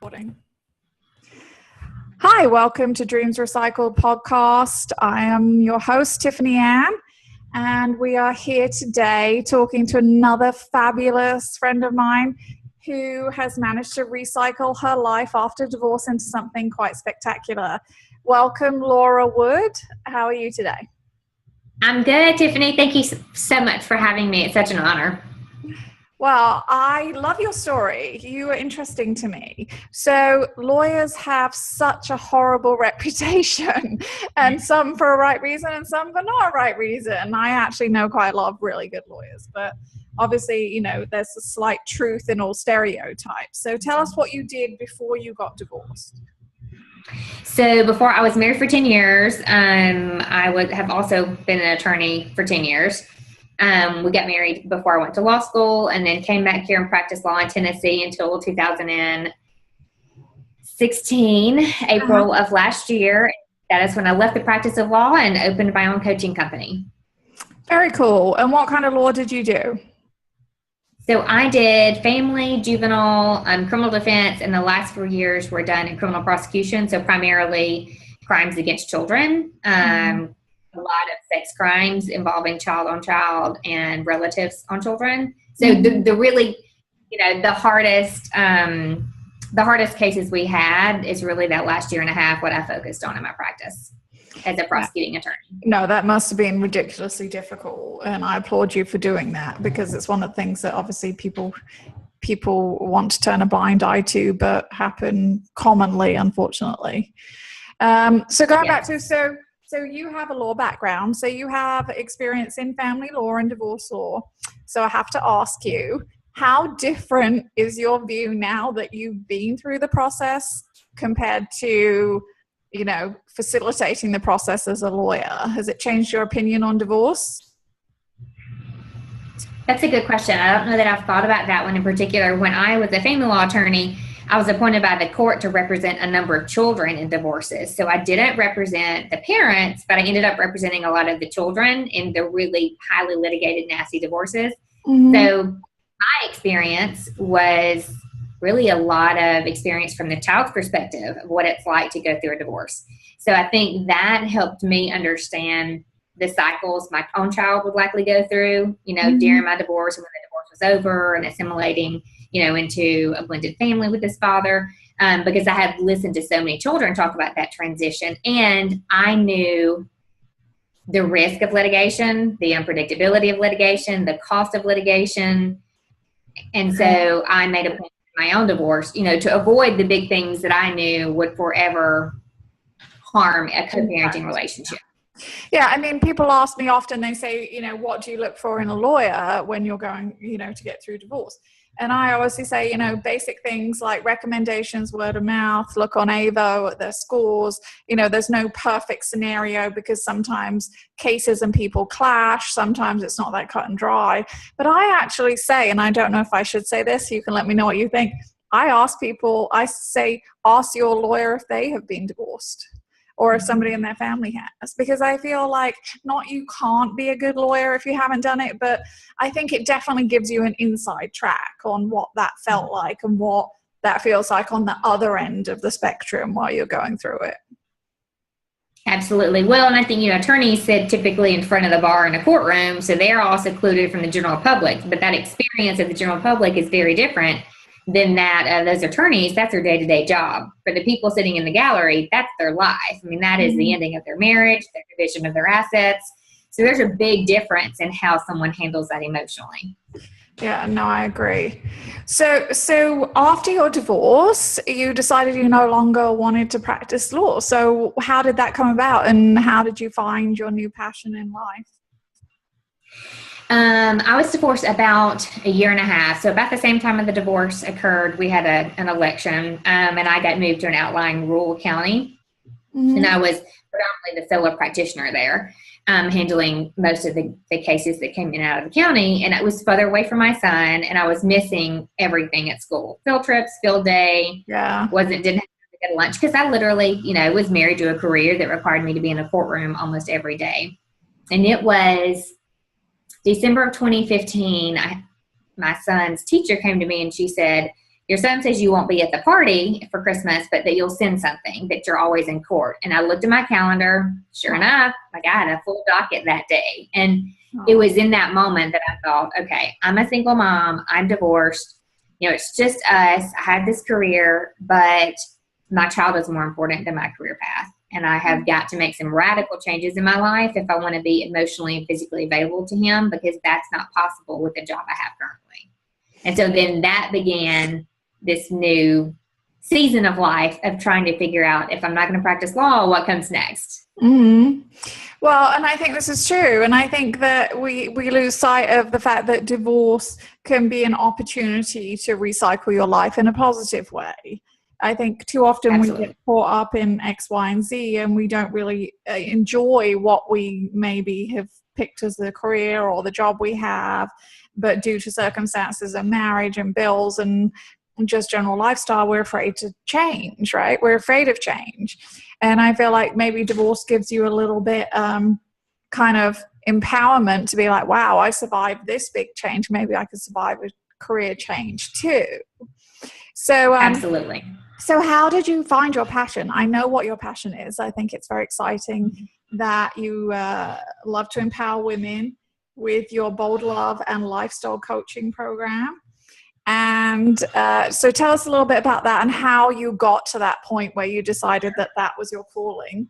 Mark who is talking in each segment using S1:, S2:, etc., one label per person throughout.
S1: Recording. Hi, welcome to Dreams Recycled podcast. I am your host, Tiffany Ann, and we are here today talking to another fabulous friend of mine who has managed to recycle her life after divorce into something quite spectacular. Welcome, Laura Wood. How are you today?
S2: I'm good, Tiffany. Thank you so much for having me. It's such an honor.
S1: Well, I love your story. You are interesting to me. So lawyers have such a horrible reputation, and some for a right reason and some for not a right reason. I actually know quite a lot of really good lawyers, but obviously, you know, there's a slight truth in all stereotypes. So tell us what you did before you got divorced.
S2: So before I was married for 10 years, I would have also been an attorney for 10 years. We got married before I went to law school and then came back here and practiced law in Tennessee until 2016, April of last year. That is when I left the practice of law and opened my own coaching company.
S1: Very cool. And what kind of law did you do?
S2: So I did family, juvenile, criminal defense, and the last 4 years were done in criminal prosecution. So primarily crimes against children. A lot of sex crimes involving child on child and relatives on children. So the really, the hardest cases we had is really that last year and a half, what I focused on in my practice as a prosecuting attorney.
S1: No, that must have been ridiculously difficult. And I applaud you for doing that, because it's one of the things that obviously people want to turn a blind eye to, but happen commonly, unfortunately. So going back to, so you have a law background, so you have experience in family law and divorce law. So I have to ask you, how different is your view now that you've been through the process compared to, facilitating the process as a lawyer? Has it changed your opinion on divorce?
S2: That's a good question. I don't know that I've thought about that one in particular. When I was a family law attorney, I was appointed by the court to represent a number of children in divorces. So I didn't represent the parents, but I ended up representing a lot of the children in the really highly litigated, nasty divorces. Mm-hmm. So my experience was really a lot of experience from the child's perspective of what it's like to go through a divorce. So I think that helped me understand the cycles my own child would likely go through, during my divorce and when the divorce was over, and assimilating into a blended family with his father, because I had listened to so many children talk about that transition. And I knew the risk of litigation, the unpredictability of litigation, the cost of litigation. And so I made a plan in my own divorce, to avoid the big things that I knew would forever harm a co-parenting relationship.
S1: Yeah, I mean, people ask me often, they say, what do you look for in a lawyer when you're going, to get through divorce? And I obviously say, basic things like recommendations, word of mouth, look on AVO at their scores. There's no perfect scenario, because sometimes cases and people clash. Sometimes it's not that cut and dry. But I actually say, and I don't know if I should say this, you can let me know what you think. I ask people, I say, ask your lawyer if they have been divorced, or if somebody in their family has, because I feel like not you can't be a good lawyer if you haven't done it, but I think it definitely gives you an inside track on what that felt like and what that feels like on the other end of the spectrum while you're going through it.
S2: Absolutely. Well, and I think, attorneys sit typically in front of the bar in a courtroom, so they're all secluded from the general public, but that experience of the general public is very different than that. Those attorneys, that's their day-to-day job. For the people sitting in the gallery, that's their life. I mean, that is the ending of their marriage, their division of their assets. So there's a big difference in how someone handles that emotionally.
S1: Yeah, no, I agree. So after your divorce, you decided you no longer wanted to practice law. So how did that come about, and how did you find your new passion in life?
S2: I was divorced about a year and a half. So about the same time of the divorce occurred, we had an election, and I got moved to an outlying rural county. Mm-hmm. And I was predominantly the solo practitioner there, handling most of the cases that came in and out of the county. And it was further away from my son, and I was missing everything at school. Field trips, field day.
S1: Yeah.
S2: Didn't have to get lunch, because I literally, was married to a career that required me to be in a courtroom almost every day. And it was December of 2015, my son's teacher came to me and she said, your son says you won't be at the party for Christmas, but that you'll send something, that you're always in court. And I looked at my calendar. Sure enough, like I had a full docket that day. And it was in that moment that I thought, okay, I'm a single mom. I'm divorced. It's just us. I had this career, but my child is more important than my career path. And I have got to make some radical changes in my life if I want to be emotionally and physically available to him, because that's not possible with the job I have currently. And so then that began this new season of life of trying to figure out, if I'm not going to practice law, what comes next.
S1: Mm-hmm. Well, and I think this is true. And I think that we lose sight of the fact that divorce can be an opportunity to recycle your life in a positive way. I think too often
S2: Absolutely.
S1: we get caught up in X, Y, and Z, and we don't really enjoy what we maybe have picked as the career or the job we have, but due to circumstances and marriage and bills and just general lifestyle, we're afraid to change, right? We're afraid of change. And I feel like maybe divorce gives you a little bit kind of empowerment to be like, wow, I survived this big change. Maybe I could survive a career change too. So
S2: Absolutely.
S1: So how did you find your passion? I know what your passion is. I think it's very exciting that you love to empower women with your Bold Love and Lifestyle Coaching Program. And so tell us a little bit about that and how you got to that point where you decided that that was your calling.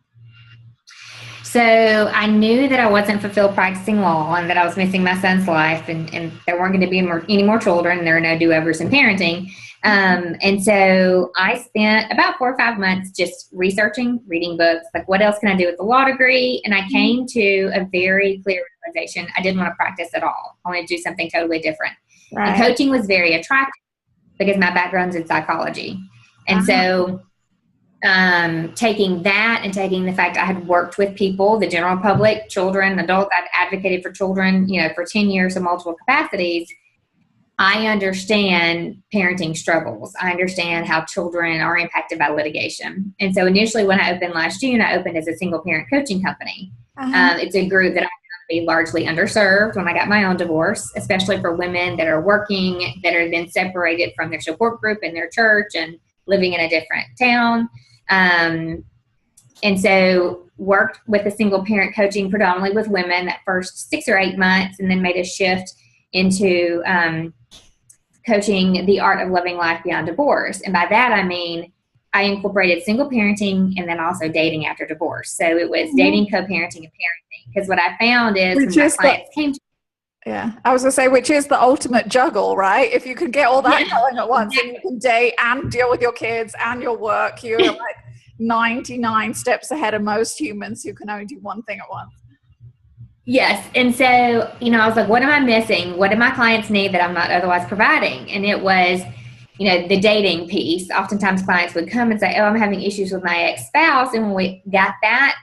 S2: So I knew that I wasn't fulfilled practicing law and that I was missing my son's life, and there weren't going to be any more children. There are no do-overs in parenting. And so I spent about 4 or 5 months just researching, reading books, like what else can I do with the law degree? And I came to a very clear realization. I didn't want to practice at all. I wanted to do something totally different. Right. And coaching was very attractive because my background's in psychology. And so taking that and taking the fact I had worked with people, the general public, children, adults, I've advocated for children, for 10 years in multiple capacities. I understand parenting struggles. I understand how children are impacted by litigation. And so initially when I opened last June, I opened as a single parent coaching company. It's a group that I found to be largely underserved when I got my own divorce, especially for women that are working, that are then separated from their support group in their church and living in a different town. And so worked with a single parent coaching predominantly with women that first 6 or 8 months, and then made a shift into coaching the art of living life beyond divorce. And by that, I mean, I incorporated single parenting and then also dating after divorce. So it was dating, co-parenting, and parenting. Because what I found is when my clients came to me.
S1: Yeah, I was going to say, which is the ultimate juggle, right? If you can get all that going at once, and you can date and deal with your kids and your work, you're like 99 steps ahead of most humans who can only do one thing at once.
S2: Yes. And so, I was like, what am I missing? What do my clients need that I'm not otherwise providing? And it was, the dating piece. Oftentimes clients would come and say, oh, I'm having issues with my ex-spouse. And when we got that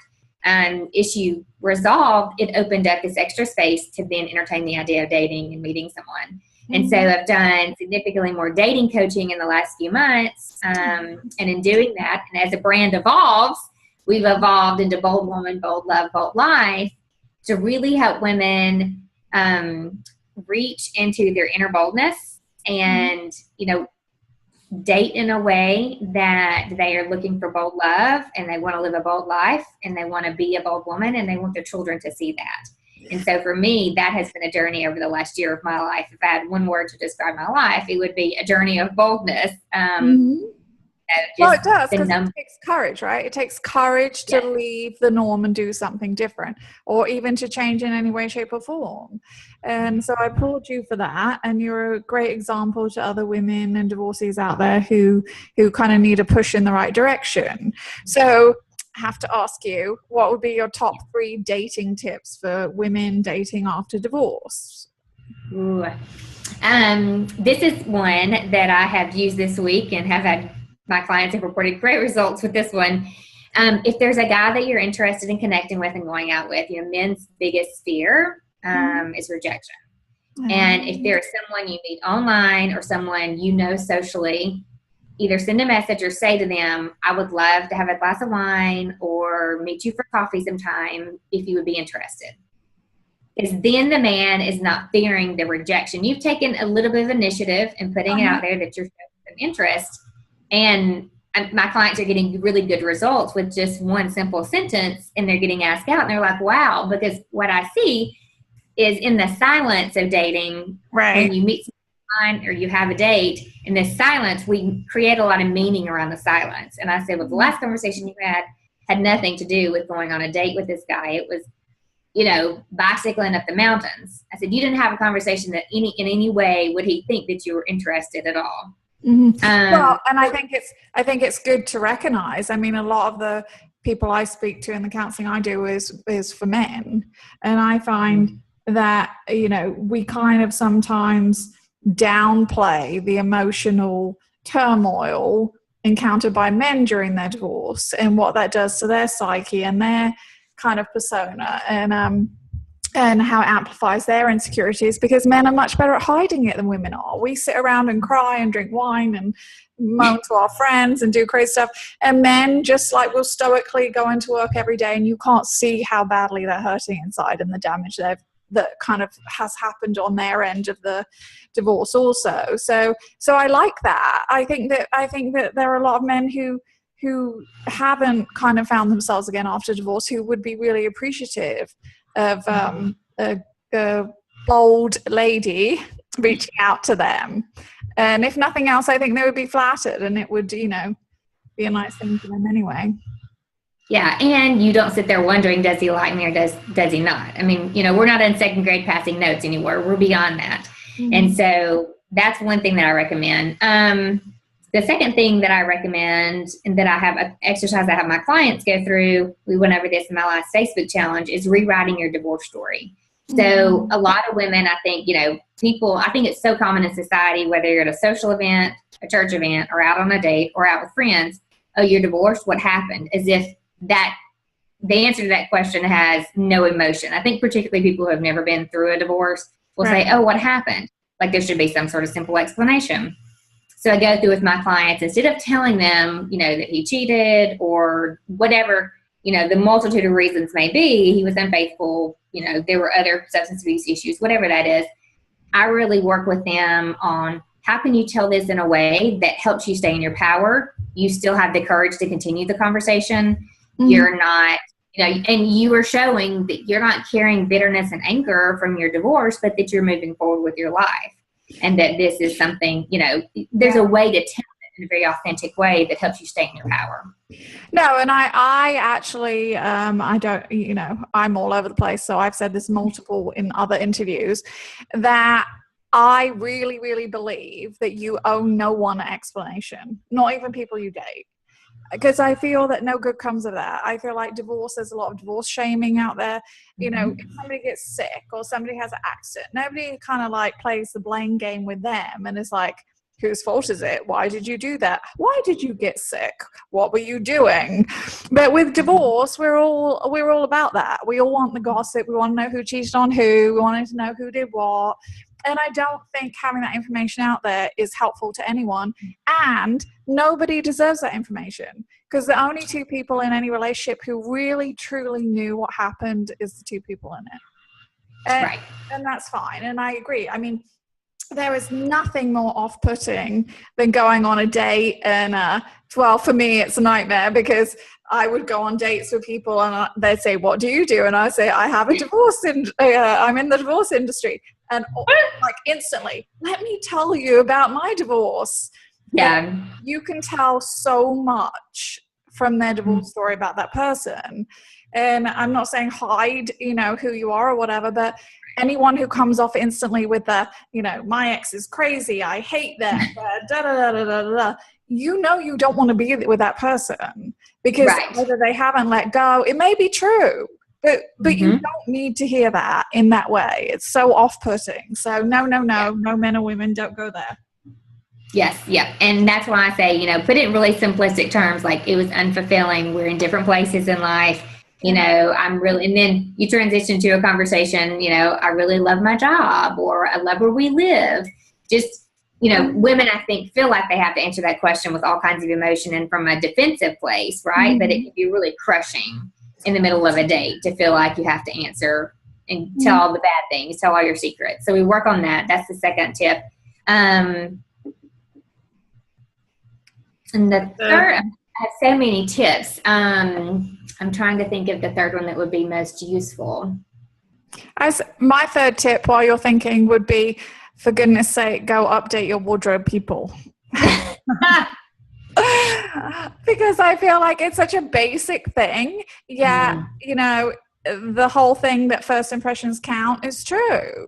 S2: issue resolved, it opened up this extra space to then entertain the idea of dating and meeting someone. Mm-hmm. And so I've done significantly more dating coaching in the last few months. And in doing that, and as a brand evolves, we've evolved into Bold Woman, Bold Love, Bold Life, to really help women reach into their inner boldness and, date in a way that they are looking for bold love, and they want to live a bold life, and they want to be a bold woman, and they want their children to see that. And so for me, that has been a journey over the last year of my life. If I had one word to describe my life, it would be a journey of boldness.
S1: Well, it does, because it takes courage, right? It takes courage to leave the norm and do something different, or even to change in any way, shape, or form. And so I applaud you for that. And you're a great example to other women and divorcees out there who kind of need a push in the right direction. So I have to ask you, what would be your top 3 dating tips for women dating after divorce?
S2: Ooh. This is one that I have used this week and have had. My clients have reported great results with this one. If there's a guy that you're interested in connecting with and going out with, men's biggest fear is rejection. And if there's someone you meet online or someone socially, either send a message or say to them, I would love to have a glass of wine or meet you for coffee sometime if you would be interested. Because then the man is not fearing the rejection. You've taken a little bit of initiative in putting it out there that you're interest. And my clients are getting really good results with just one simple sentence, and they're getting asked out, and they're like, wow, because what I see is in the silence of dating, when you meet someone or you have a date, in this silence, we create a lot of meaning around the silence. And I said, well, the last conversation you had nothing to do with going on a date with this guy. It was, bicycling up the mountains. I said, you didn't have a conversation that in any way would he think that you were interested at all.
S1: Mm-hmm. Well, and I think it's good to recognize. I mean, a lot of the people I speak to in the counseling I do is for men, and I find that we kind of sometimes downplay the emotional turmoil encountered by men during their divorce and what that does to their psyche and their kind of persona, and how it amplifies their insecurities, because men are much better at hiding it than women are. We sit around and cry and drink wine and moan to our friends and do crazy stuff, and men just will stoically go into work every day, and you can't see how badly they're hurting inside and the damage that kind of has happened on their end of the divorce also. So I like that. I think that there are a lot of men who haven't kind of found themselves again after divorce, who would be really appreciative of a bold lady reaching out to them. And if nothing else, I think they would be flattered, and it would, be a nice thing for them anyway.
S2: Yeah, and you don't sit there wondering, does he like me or does he not? I mean, we're not in second grade passing notes anymore. We're beyond that. Mm-hmm. And so that's one thing that I recommend. The second thing that I recommend, and that I have an exercise I have my clients go through, we went over this in my last Facebook challenge, is rewriting your divorce story. So a lot of women, I think, I think it's so common in society, whether you're at a social event, a church event, or out on a date, or out with friends, oh, you're divorced, what happened? As if that the answer to that question has no emotion. I think particularly people who have never been through a divorce will say, oh, what happened? Like there should be some sort of simple explanation. So I go through with my clients, instead of telling them, that he cheated or whatever, the multitude of reasons may be, he was unfaithful, there were other substance abuse issues, whatever that is, I really work with them on how can you tell this in a way that helps you stay in your power. You still have the courage to continue the conversation. Mm-hmm. You're not, and you are showing that you're not carrying bitterness and anger from your divorce, but that you're moving forward with your life. And that this is something, there's a way to tell it in a very authentic way that helps you stay in your power.
S1: No, and I actually, I don't, I'm all over the place. So I've said this multiple in other interviews, that I really, really believe that you owe no one an explanation, not even people you date. Because I feel that no good comes of that. I feel like there's a lot of divorce shaming out there. If somebody gets sick or somebody has an accident, nobody kind of plays the blame game with them and is like, whose fault is it? Why did you do that? Why did you get sick? What were you doing? But with divorce, we're all about that. We all want the gossip. We want to know who cheated on who. We wanted to know who did what. And I don't think having that information out there is helpful to anyone. And nobody deserves that information, because the only two people in any relationship who really, truly knew what happened is the two people in it.
S2: Right.
S1: And that's fine. And I agree. I mean, there is nothing more off-putting than going on a date. And, for me, it's a nightmare, because I would go on dates with people and they'd say, what do you do? And I say, I have a divorce, I'm in the divorce industry. And instantly, let me tell you about my divorce.
S2: Yeah.
S1: You can tell so much from their divorce story about that person. And I'm not saying hide, who you are or whatever, but anyone who comes off instantly with the, my ex is crazy, I hate them, da da da da da da. You don't want to be with that person, because whether they haven't let go, it may be true. But you don't need to hear that in that way. It's so off-putting. So no men or women, don't go there.
S2: Yes, yeah. And that's why I say, put it in really simplistic terms, like it was unfulfilling. We're in different places in life. And then you transition to a conversation, I really love my job, or I love where we live. Just, women, I think, feel like they have to answer that question with all kinds of emotion and from a defensive place, right? But it can be really crushing in the middle of a date to feel like you have to answer and tell all the bad things, tell all your secrets. So we work on that. That's the second tip. And the third, I have so many tips. I'm trying to think of the third one that would be most useful.
S1: My third tip while you're thinking would be, for goodness sake, go update your wardrobe, people. Because I feel like it's such a basic thing. Yeah, you know, the whole thing that first impressions count is true.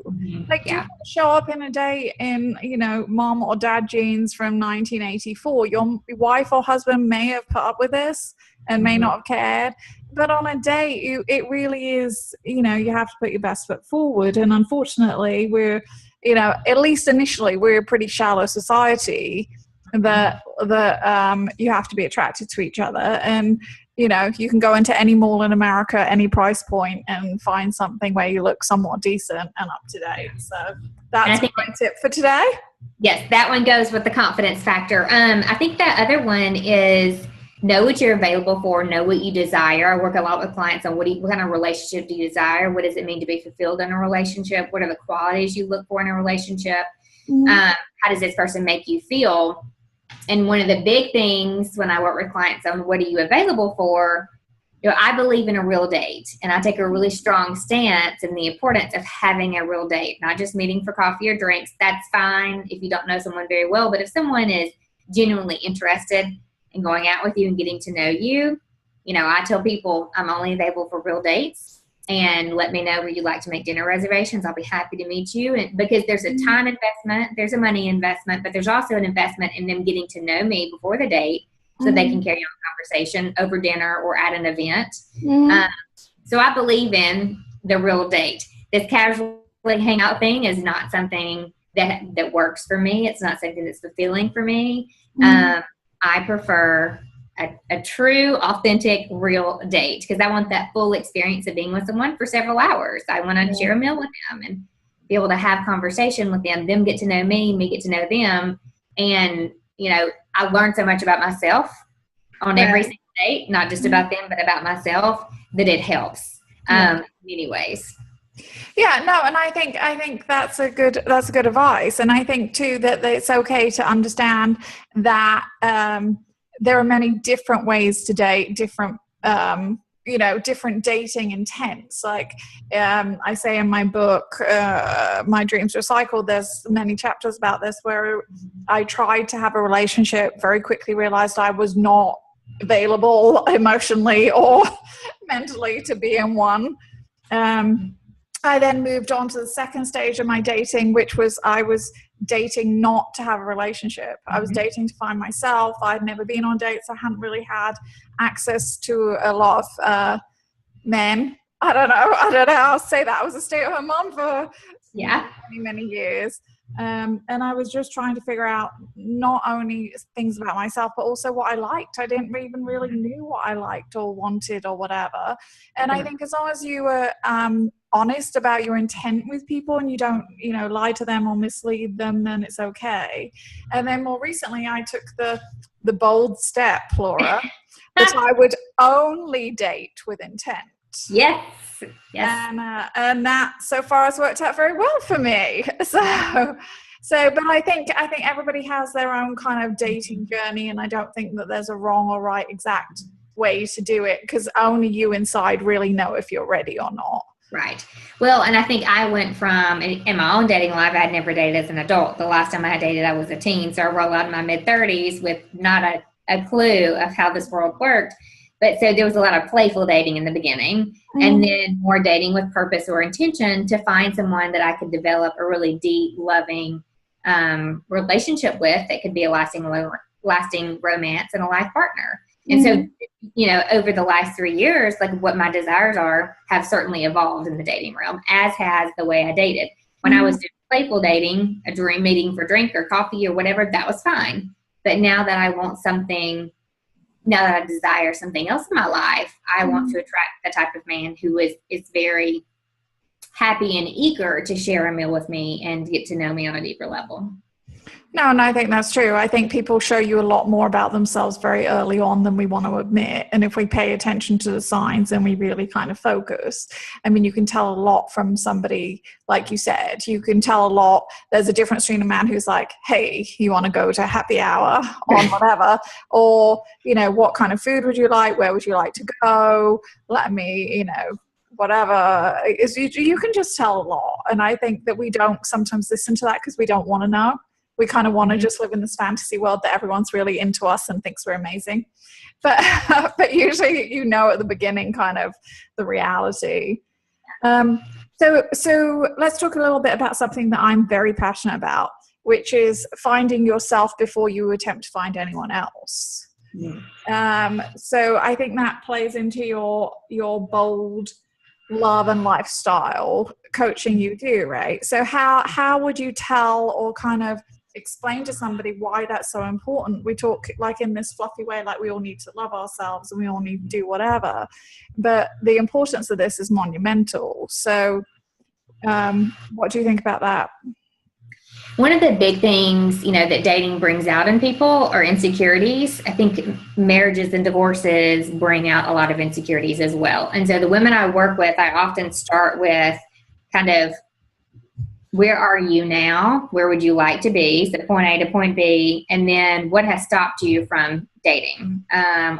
S1: Like, you show up in a day in, you know, mom or dad jeans from 1984. Your wife or husband may have put up with this and may not have cared. But on a date, it really is, you know, you have to put your best foot forward. And unfortunately, we're, you know, at least initially, we're a pretty shallow society that you have to be attracted to each other. And, you know, you can go into any mall in America, any price point, and find something where you look somewhat decent and up to date. So that's my tip for today.
S2: Yes, that one goes with the confidence factor. I think that other one is know what you're available for, know what you desire. I work a lot with clients on what kind of relationship do you desire? What does it mean to be fulfilled in a relationship? What are the qualities you look for in a relationship? How does this person make you feel? And one of the big things when I work with clients on what are you available for, you know, I believe in a real date, and I take a really strong stance in the importance of having a real date, not just meeting for coffee or drinks. That's fine if you don't know someone very well, but if someone is genuinely interested in going out with you and getting to know you, you know, I tell people I'm only available for real dates, and let me know where you'd like to make dinner reservations. I'll be happy to meet you. And because there's a time investment, there's a money investment, but there's also an investment in them getting to know me before the date so they can carry on a conversation over dinner or at an event. So I believe in the real date. This casual hangout thing is not something that works for me. It's not something that's fulfilling for me. I prefer a true, authentic, real date because I want that full experience of being with someone for several hours. I want to share a meal with them and be able to have conversation with them get to know me get to know them. And, you know, I learned so much about myself on every single date, not just about them, but about myself, that it helps in many ways.
S1: Yeah, no, and I think that's a good advice. And I think too that it's okay to understand that there are many different ways to date, different you know, different dating intents. Like I say in my book, My Dreams Recycled, there's many chapters about this where I tried to have a relationship, very quickly realized I was not available emotionally or mentally to be in one. I then moved on to the second stage of my dating, which was I was dating not to have a relationship. I was dating to find myself. I'd never been on dates. I hadn't really had access to a lot of men. I don't know. I'll say that I was a stay-at-home mom for many years. And I was just trying to figure out not only things about myself, but also what I liked. I didn't even really knew what I liked or wanted or whatever. And I think as long as you were honest about your intent with people and you don't, you know, lie to them or mislead them, then it's okay. And then more recently, I took the bold step, Laura, that I would only date with intent.
S2: Yes.
S1: And that so far has worked out very well for me. So, but I think everybody has their own kind of dating journey, and I don't think that there's a wrong or right exact way to do it because only you inside really know if you're ready or not.
S2: Right. Well, and I think I went from, in my own dating life, I'd never dated as an adult. The last time I had dated, I was a teen. So I rolled out in my mid-30s with not a clue of how this world worked. But so there was a lot of playful dating in the beginning and then more dating with purpose or intention to find someone that I could develop a really deep, loving relationship with that could be a lasting romance and a life partner. And so, you know, over the last 3 years, like what my desires are have certainly evolved in the dating realm, as has the way I dated. When I was doing playful dating, a dream meeting for drink or coffee or whatever, that was fine. But now that I want something, now that I desire something else in my life, I want to attract the type of man who is very happy and eager to share a meal with me and get to know me on a deeper level.
S1: No, and I think that's true. I think people show you a lot more about themselves very early on than we want to admit. And if we pay attention to the signs and we really kind of focus, I mean, you can tell a lot from somebody, like you said, you can tell a lot. There's a difference between a man who's like, hey, you want to go to happy hour on whatever, or, you know, what kind of food would you like? Where would you like to go? Let me, you know, whatever. You can just tell a lot. And I think that we don't sometimes listen to that because we don't want to know. We kind of want to just live in this fantasy world that everyone's really into us and thinks we're amazing. But usually, you know, at the beginning, kind of the reality. So let's talk a little bit about something that I'm very passionate about, which is finding yourself before you attempt to find anyone else. So I think that plays into your bold love and lifestyle coaching you do, right? So how would you tell or kind of explain to somebody why that's so important? We talk like in this fluffy way, like we all need to love ourselves and we all need to do whatever, but the importance of this is monumental. So what do you think about that?
S2: One of the big things, you know, that dating brings out in people are insecurities. I think marriages and divorces bring out a lot of insecurities as well. And so the women I work with, I often start with kind of, where are you now? Where would you like to be? So point A to point B. And then what has stopped you from dating?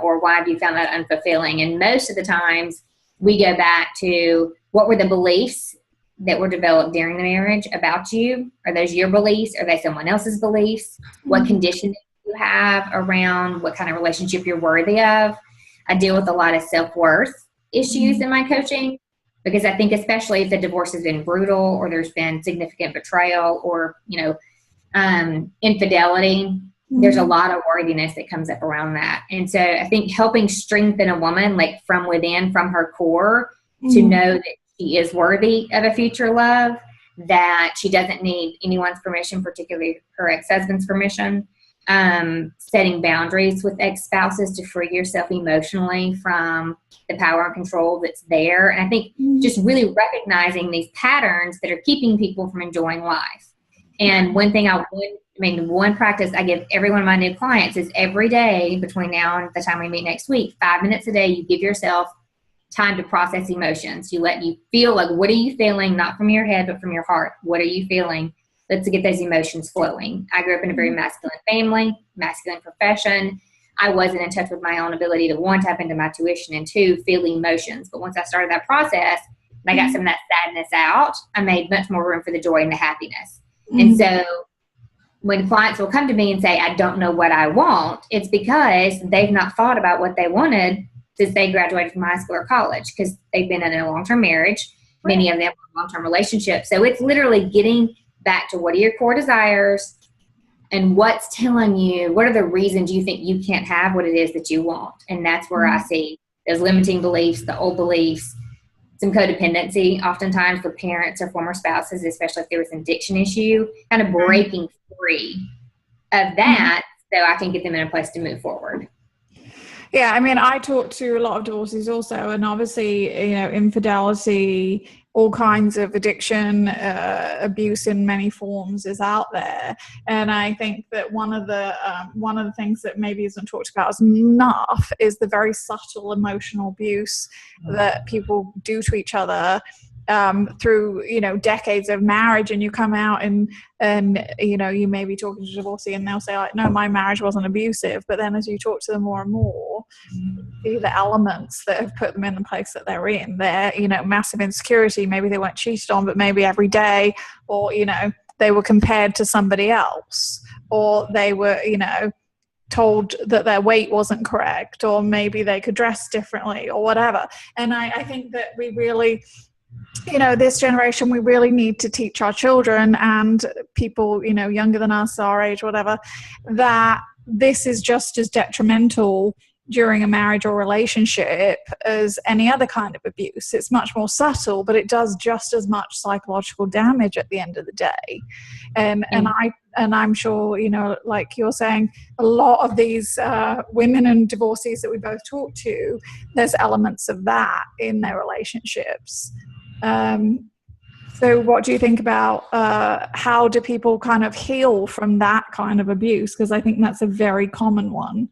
S2: Or why have you found that unfulfilling? And most of the times we go back to, what were the beliefs that were developed during the marriage about you? Are those your beliefs? Are they someone else's beliefs? What conditioning do you have around what kind of relationship you're worthy of? I deal with a lot of self-worth issues in my coaching, because I think especially if the divorce has been brutal or there's been significant betrayal or, you know, infidelity, there's a lot of worthiness that comes up around that. And so I think helping strengthen a woman, like from within, from her core, to know that she is worthy of a future love, that she doesn't need anyone's permission, particularly her ex-husband's permission, setting boundaries with ex-spouses to free yourself emotionally from the power and control that's there. And I think just really recognizing these patterns that are keeping people from enjoying life. And one thing one practice I give every one of my new clients is every day between now and the time we meet next week, 5 minutes a day, you give yourself time to process emotions. You feel like, what are you feeling? Not from your head, but from your heart. What are you feeling? Let's get those emotions flowing. I grew up in a very masculine family, masculine profession. I wasn't in touch with my own ability to, one, tap into my tuition, and two, feel emotions. But once I started that process, and I got some of that sadness out, I made much more room for the joy and the happiness. And so when clients will come to me and say, I don't know what I want, it's because they've not thought about what they wanted since they graduated from high school or college, because they've been in a long-term marriage. Right. Many of them are long-term relationships. So it's literally getting back to, what are your core desires and what's telling you, what are the reasons you think you can't have what it is that you want? And that's where I see those limiting beliefs, the old beliefs, some codependency, oftentimes with parents or former spouses, especially if there was an addiction issue, kind of breaking free of that so I can get them in a place to move forward.
S1: Yeah, I mean, I talk to a lot of divorcees also, and obviously, you know, infidelity, all kinds of addiction, abuse in many forms is out there. And I think that one of the things that maybe isn't talked about as enough is the very subtle emotional abuse that people do to each other through, you know, decades of marriage. And you come out and you know, you may be talking to a divorcee and they'll say, like, no, my marriage wasn't abusive. But then as you talk to them more and more, see the elements that have put them in the place that they're in. They're, you know, massive insecurity. Maybe they weren't cheated on, but maybe every day, or, you know, they were compared to somebody else, or they were, you know, told that their weight wasn't correct, or maybe they could dress differently or whatever. And I think that we really, you know, this generation, we really need to teach our children and people, you know, younger than us, our age, whatever, that this is just as detrimental during a marriage or relationship as any other kind of abuse. It's much more subtle, but it does just as much psychological damage at the end of the day. And I'm sure, you know, like you're saying, a lot of these women and divorcees that we both talk to, there's elements of that in their relationships. So what do you think about how do people kind of heal from that kind of abuse? Because I think that's a very common one.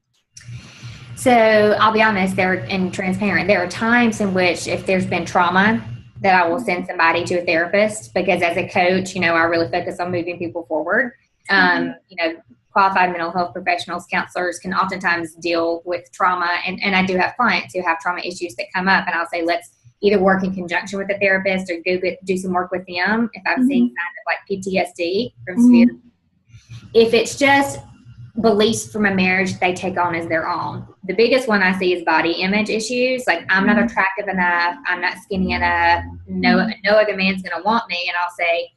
S2: So I'll be honest, and transparent. There are times in which if there's been trauma that I will send somebody to a therapist, because as a coach, I really focus on moving people forward. Qualified mental health professionals, counselors can oftentimes deal with trauma. And I do have clients who have trauma issues that come up, and I'll say, let's either work in conjunction with a therapist or do some work with them if I'm seeing signs of like PTSD from severe. If it's just beliefs from a marriage they take on as their own. The biggest one I see is body image issues. Like, I'm not attractive enough. I'm not skinny enough. No other man's going to want me. And I'll say,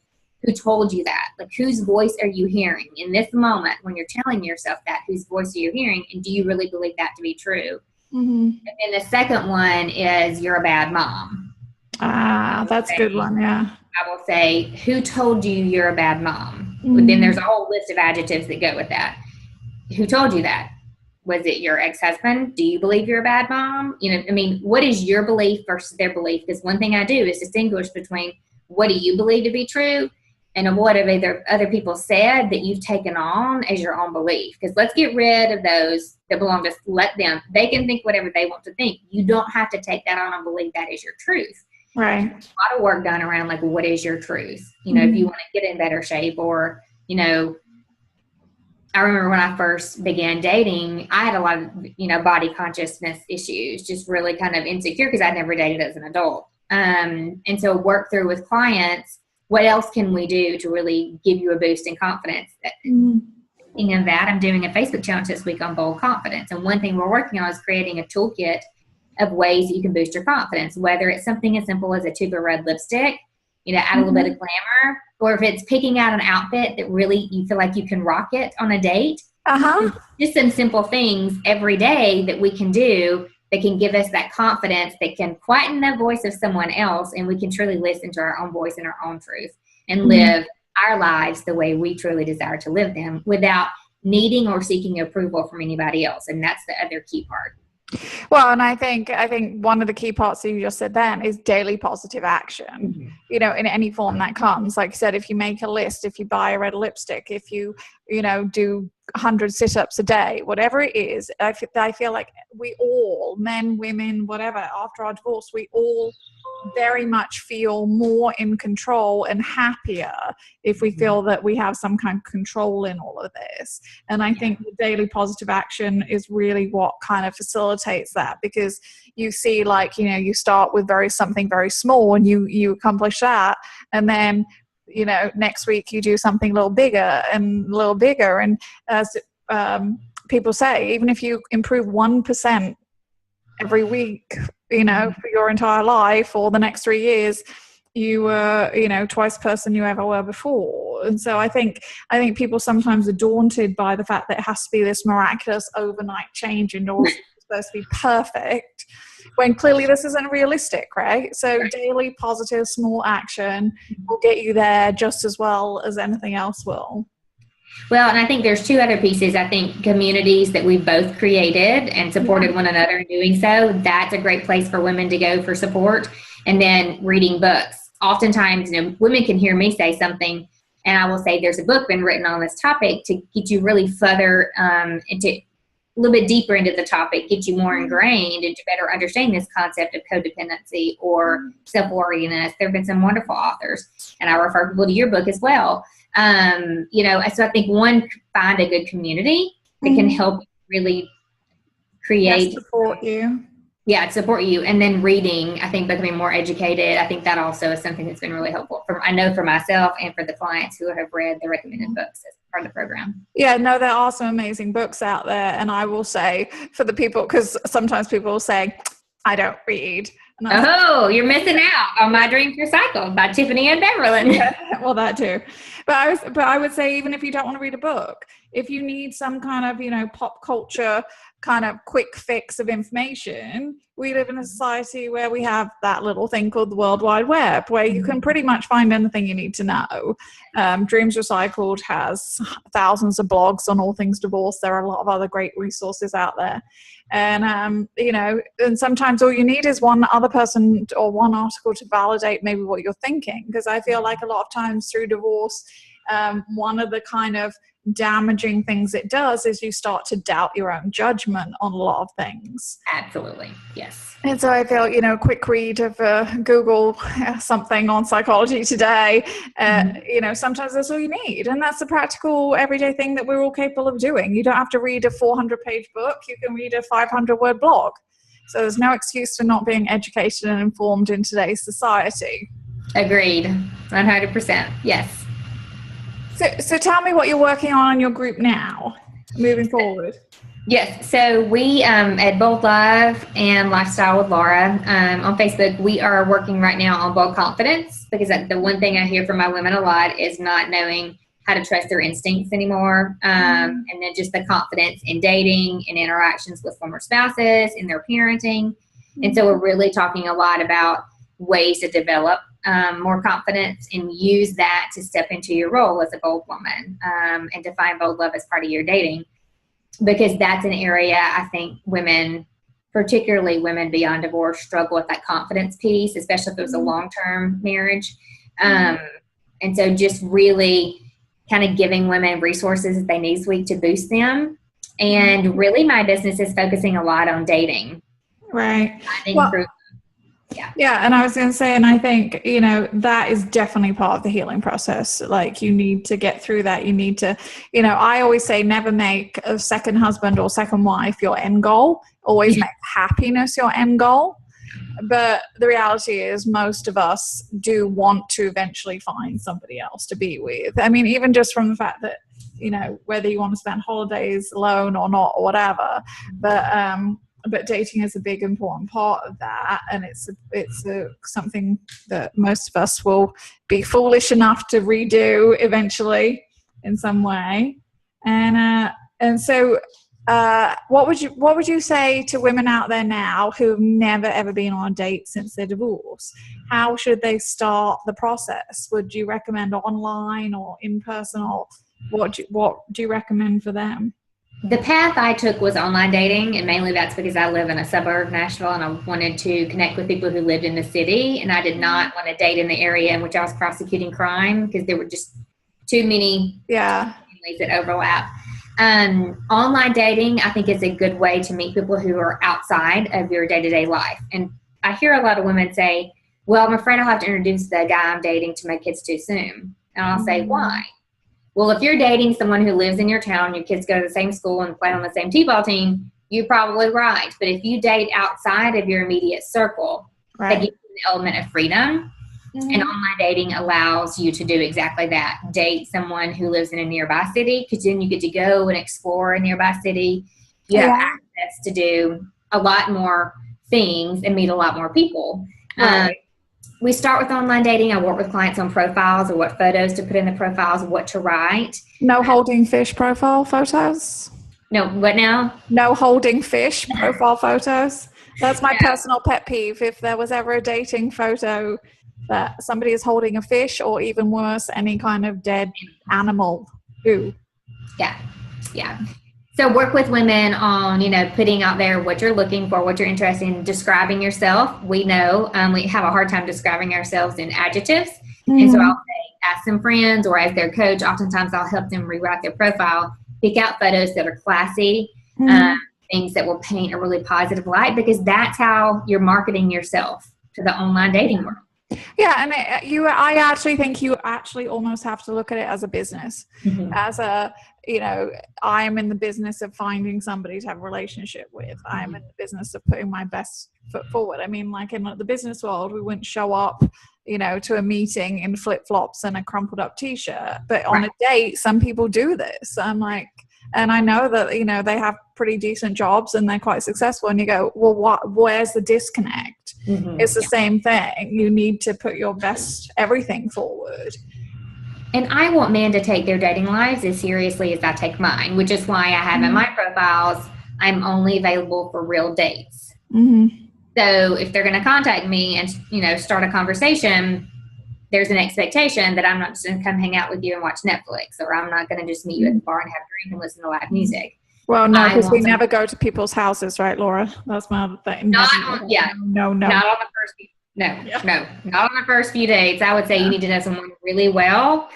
S2: who told you that? Like, whose voice are you hearing in this moment when you're telling yourself that? Whose voice are you hearing? And do you really believe that to be true? And then the second one is, you're a bad mom.
S1: That's a good one. Yeah.
S2: I will say, who told you you're a bad mom? Then there's a whole list of adjectives that go with that. Who told you that? Was it your ex-husband? Do you believe you're a bad mom? What is your belief versus their belief? Because one thing I do is distinguish between what do you believe to be true and what have other people said that you've taken on as your own belief. Because let's get rid of those that belong to, let them. They can think whatever they want to think. You don't have to take that on and believe that is your truth.
S1: Right.
S2: There's a lot of work done around like, what is your truth? If you want to get in better shape, or, I remember when I first began dating, I had a lot of, body consciousness issues, just really kind of insecure because I'd never dated as an adult. And so work through with clients, what else can we do to really give you a boost in confidence? Speaking of that, I'm doing a Facebook challenge this week on bold confidence. And one thing we're working on is creating a toolkit of ways that you can boost your confidence, whether it's something as simple as a tube of red lipstick, add a little bit of glamour, or if it's picking out an outfit that really you feel like you can rock it on a date. Just some simple things every day that we can do that can give us that confidence, that can quieten the voice of someone else, and we can truly listen to our own voice and our own truth and live our lives the way we truly desire to live them without needing or seeking approval from anybody else. And that's the other key part.
S1: Well, and I think one of the key parts that you just said then is daily positive action, in any form that comes. Like you said, if you make a list, if you buy a red lipstick, if you, do 100 sit-ups a day, whatever it is, I feel like we all, men, women, whatever, after our divorce, we all very much feel more in control and happier if we feel that we have some kind of control in all of this. And I think the daily positive action is really what kind of facilitates that, because you see, like, you start with something very small and you accomplish that, and then next week you do something a little bigger. And as people say, even if you improve 1% every week, for your entire life or the next 3 years, you were, twice the person you ever were before. And so I think people sometimes are daunted by the fact that it has to be this miraculous overnight change in order it's supposed to be perfect, when clearly this isn't realistic, right? So daily positive small action will get you there just as well as anything else will.
S2: Well, and I think there's two other pieces. I think communities that we've both created and supported one another in doing so, that's a great place for women to go for support. And then reading books. Oftentimes, women can hear me say something and I will say, there's a book been written on this topic to get you really further into a little bit deeper into the topic, get you more ingrained and to better understand this concept of codependency or self-worthiness. There have been some wonderful authors, and I refer people to your book as well. So I think find a good community that can help really create,
S1: support you.
S2: Yeah, support you. And then reading, I think becoming more educated. I think that also is something that's been really helpful I know for myself and for the clients who have read the recommended books as part of the program.
S1: Yeah, no, there are some amazing books out there. And I will say, for the people, because sometimes people will say, I don't read.
S2: You're missing out on My Dreams Recycled by Tiffany Ann Beverland.
S1: Yeah, well, that too. But I would say, even if you don't want to read a book, if you need some kind of, pop culture kind of quick fix of information. We live in a society where we have that little thing called the World Wide Web, where you can pretty much find anything you need to know. Dreams Recycled has thousands of blogs on all things divorce. There are a lot of other great resources out there. And, and sometimes all you need is one other person or one article to validate maybe what you're thinking. Because I feel like a lot of times through divorce, one of the kind of damaging things it does is you start to doubt your own judgment on a lot of things.
S2: Absolutely. Yes.
S1: And so I feel, a quick read of Google something on Psychology Today, sometimes that's all you need. And that's the practical everyday thing that we're all capable of doing. You don't have to read a 400-page book. You can read a 500-word blog. So there's no excuse for not being educated and informed in today's society.
S2: Agreed. 100%. Yes.
S1: So tell me what you're working on in your group now, moving forward.
S2: Yes. So we at Bold Love and Lifestyle with Laura on Facebook, we are working right now on bold confidence, because the one thing I hear from my women a lot is not knowing how to trust their instincts anymore. And then just the confidence in dating and interactions with former spouses, in their parenting. And so we're really talking a lot about ways to develop more confidence and use that to step into your role as a bold woman, and to find bold love as part of your dating, because that's an area I think women, particularly women beyond divorce, struggle with that confidence piece, especially if it was a long-term marriage. And so just really kind of giving women resources that they need this week to boost them. And really my business is focusing a lot on dating.
S1: Right. Yeah. And I was going to say, and I think, that is definitely part of the healing process. Like, you need to get through that. You need to, I always say never make a second husband or second wife your end goal. Always make happiness your end goal. But the reality is most of us do want to eventually find somebody else to be with. I mean, even just from the fact that, whether you want to spend holidays alone or not or whatever, but dating is a big important part of that, and it's something that most of us will be foolish enough to redo eventually in some way. And so what would you say to women out there now who've never ever been on a date since their divorce? How should they start the process? Would you recommend online or in person, or what do you recommend for them?
S2: The path I took was online dating, and mainly that's because I live in a suburb of Nashville and I wanted to connect with people who lived in the city, and I did not want to date in the area in which I was prosecuting crime, because there were just too many families that overlap. Online dating, I think, is a good way to meet people who are outside of your day-to-day life. And I hear a lot of women say, well, I'm afraid I'll have to introduce the guy I'm dating to my kids too soon. And I'll say, why? Well, if you're dating someone who lives in your town, your kids go to the same school and play on the same t-ball team, you're probably right. But if you date outside of your immediate circle, that gives you an element of freedom. And online dating allows you to do exactly that. Date someone who lives in a nearby city, because then you get to go and explore a nearby city. You have access to do a lot more things and meet a lot more people. We start with online dating. I work with clients on profiles, or what photos to put in the profiles, what to write.
S1: No holding fish profile photos?
S2: No, what now?
S1: No holding fish profile photos. That's my personal pet peeve. If there was ever a dating photo that somebody is holding a fish, or even worse, any kind of dead animal. Ooh.
S2: Yeah. So work with women on, putting out there what you're looking for, what you're interested in, describing yourself. We know we have a hard time describing ourselves in adjectives. And so I'll say, ask some friends, or as their coach, oftentimes I'll help them rewrite their profile, pick out photos that are classy, things that will paint a really positive light, because that's how you're marketing yourself to the online dating world.
S1: Yeah, and I actually think you actually almost have to look at it as a business, as a, I am in the business of finding somebody to have a relationship with. I am in the business of putting my best foot forward. I mean, like in the business world, we wouldn't show up, to a meeting in flip-flops and a crumpled up t-shirt. But on a date, some people do this. I'm like, and I know that, they have pretty decent jobs and they're quite successful. And you go, well, where's the disconnect? It's the same thing. You need to put your best everything forward.
S2: And I want men to take their dating lives as seriously as I take mine, which is why I have in my profiles, I'm only available for real dates.
S1: Mm-hmm.
S2: So if they're going to contact me and, start a conversation, there's an expectation that I'm not just going to come hang out with you and watch Netflix, or I'm not going to just meet you at the bar and have a drink and listen to live music.
S1: Well, no, because we never go to people's houses, right, Laura? That's my other thing.
S2: No.
S1: No.
S2: Not on the first few. No, not on the first few dates. I would say you need to know someone really well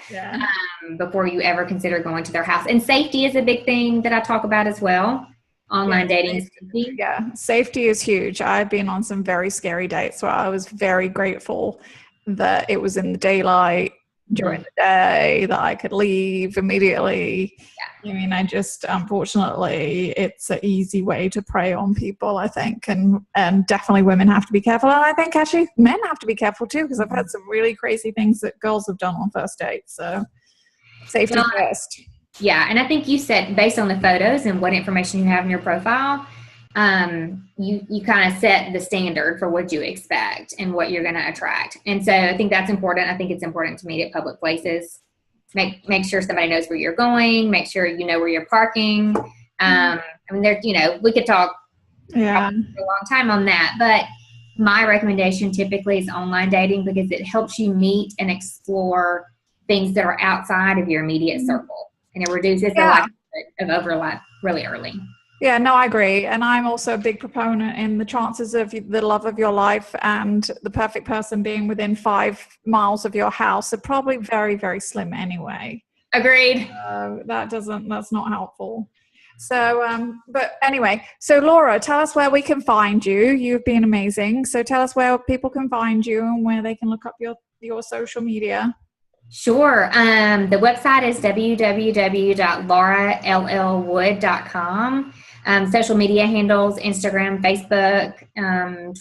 S2: before you ever consider going to their house. And safety is a big thing that I talk about as well. Online dating safety.
S1: Yeah, safety is huge. I've been on some very scary dates where I was very grateful that it was in the daylight during the day, that I could leave immediately. I mean, I just, unfortunately, it's an easy way to prey on people, I think, and definitely women have to be careful. And I think actually men have to be careful too, because I've heard some really crazy things that girls have done on first dates. So safety first.
S2: Yeah, and I think you said based on the photos and what information you have in your profile, you kind of set the standard for what you expect and what you're going to attract. And so I think that's important. I think it's important to meet at public places. Make sure somebody knows where you're going. Make sure you know where you're parking. I mean, we could talk for a long time on that, but my recommendation typically is online dating because it helps you meet and explore things that are outside of your immediate circle, and it reduces the likelihood of overlap really early.
S1: Yeah, no, I agree. And I'm also a big proponent in the chances of the love of your life and the perfect person being within 5 miles of your house are probably very, very slim anyway.
S2: Agreed.
S1: That's not helpful. So, but anyway, so Laura, tell us where we can find you. You've been amazing. So tell us where people can find you and where they can look up your social media.
S2: Sure. The website is www.laurallwood.com. Social media handles, Instagram, Facebook,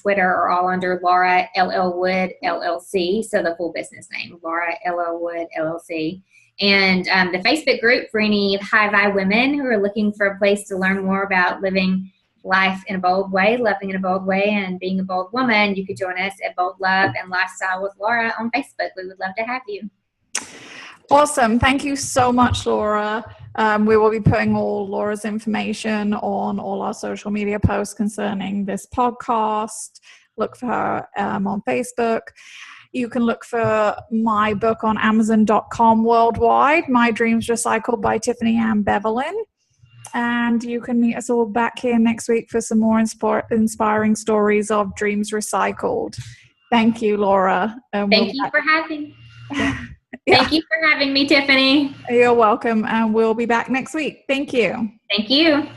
S2: Twitter are all under Laura LL Wood LLC. So the full business name, Laura LL Wood LLC. And the Facebook group for any high vibe women who are looking for a place to learn more about living life in a bold way, loving in a bold way, and being a bold woman. You could join us at Bold Love and Lifestyle with Laura on Facebook. We would love to have you.
S1: Awesome. Thank you so much, Laura. We will be putting all Laura's information on all our social media posts concerning this podcast. Look for her on Facebook. You can look for my book on Amazon.com worldwide, My Dreams Recycled by Tiffany Ann Bevelin. And you can meet us all back here next week for some more inspiring stories of dreams recycled. Thank you, Laura.
S2: Thank you for having Thank you for having me, Tiffany.
S1: You're welcome. And we'll be back next week. Thank you.
S2: Thank you.